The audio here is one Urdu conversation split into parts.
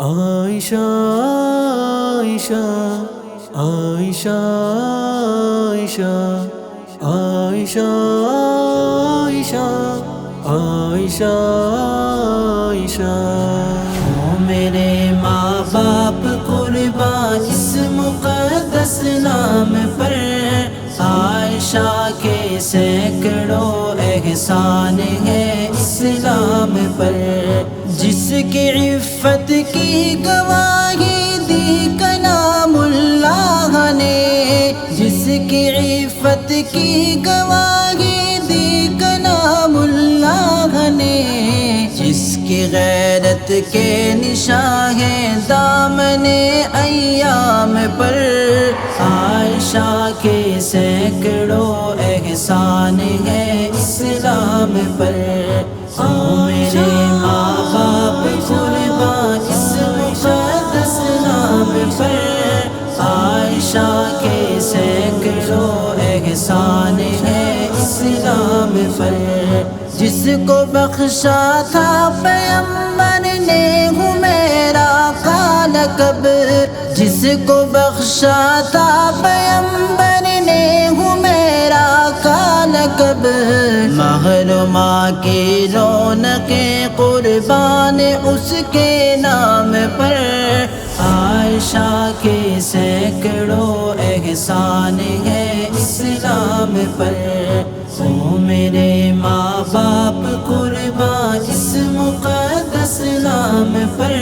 عائشہ عائشہ عائشہ عائشہ عائشہ عائشہ عائشہ او میرے ماں باپ قربان اس مقدس نام پر، عائشہ کے سینکڑوں احسان ہے اسلام پر، جس کی عفت کی گواہی دی کلام اللہ نے، جس کی عفت کی گواہی دی کلام اللہ نے، جس کی غیرت کے نشاں ہیں دامن ایام پر، عائشہ کے سینکڑوں احسان ہے اسلام پر، او میرے ماں باپ قربان اس مقدس نام پر، عائشہ کے سینکڑوں احسان ہے اسلام پر، جس کو بخشا تھا پیغمبر نے حمیرہ کا لقب، جس کو بخشا تھا پیغمبر نے حمیرہ کا لقب، محرمہ کی رونق قربان اس کے نام پر، عائشہ کے سینکڑوں احسان ہے اسلام پر، او میرے ماں باپ قربان اس مقدس نام پر،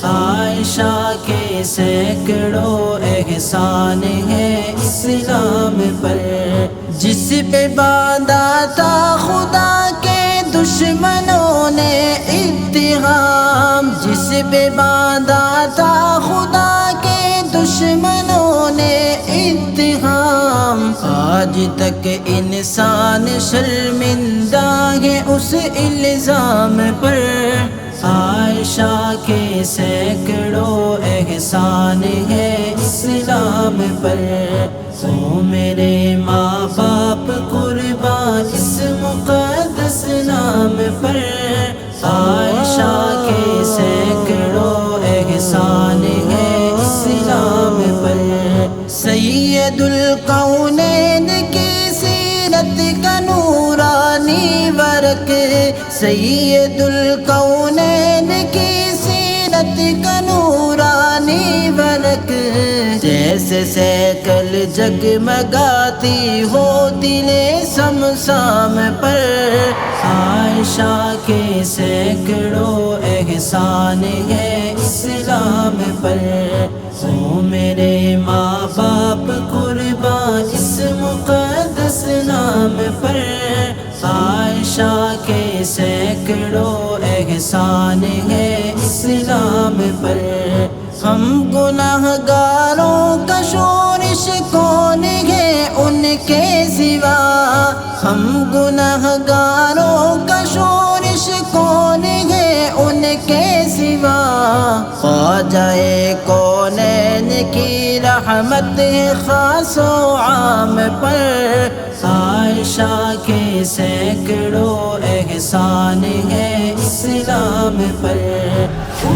عائشہ کے سینکڑوں احسان ہے اسلام پر، جس پہ باندھا تھا خدا کے دشمنوں نے اتہام، جس پہ باندھا تھا خدا کے دشمنوں نے اتہام، آج تک انسان شرمندہ ہے اس الزام پر، عائشہ کے سینکڑوں احسان ہے اسلام پر، او میرے ماں باپ قربان اس مقدس نام پر، عائشہ کے سینکڑوں احسان ہے اسلام پر، سید القونین کی سیرت کا نورانی ورق، سید القونین کی سیرت کا نورانی ورق، جیسے سیکل جگمگاتی ہو دل سمسام پر، عائشہ کے سینکڑوں احسان ہے اسلام پر، او میرے ماں باپ قربان اس مقدس نام پر، عائشہ کے سینکڑوں احسان ہے اسلام پر، ہم گناہگاروں کا شورش کون ہے ان کے سوا، ہم گناہگاروں کا شورش کون ہے ان کے سوا، خواجہ کونین کی رحمت خاص و عام پر، عائشہ کے سینکڑوں احسان ہے اسلام پر، او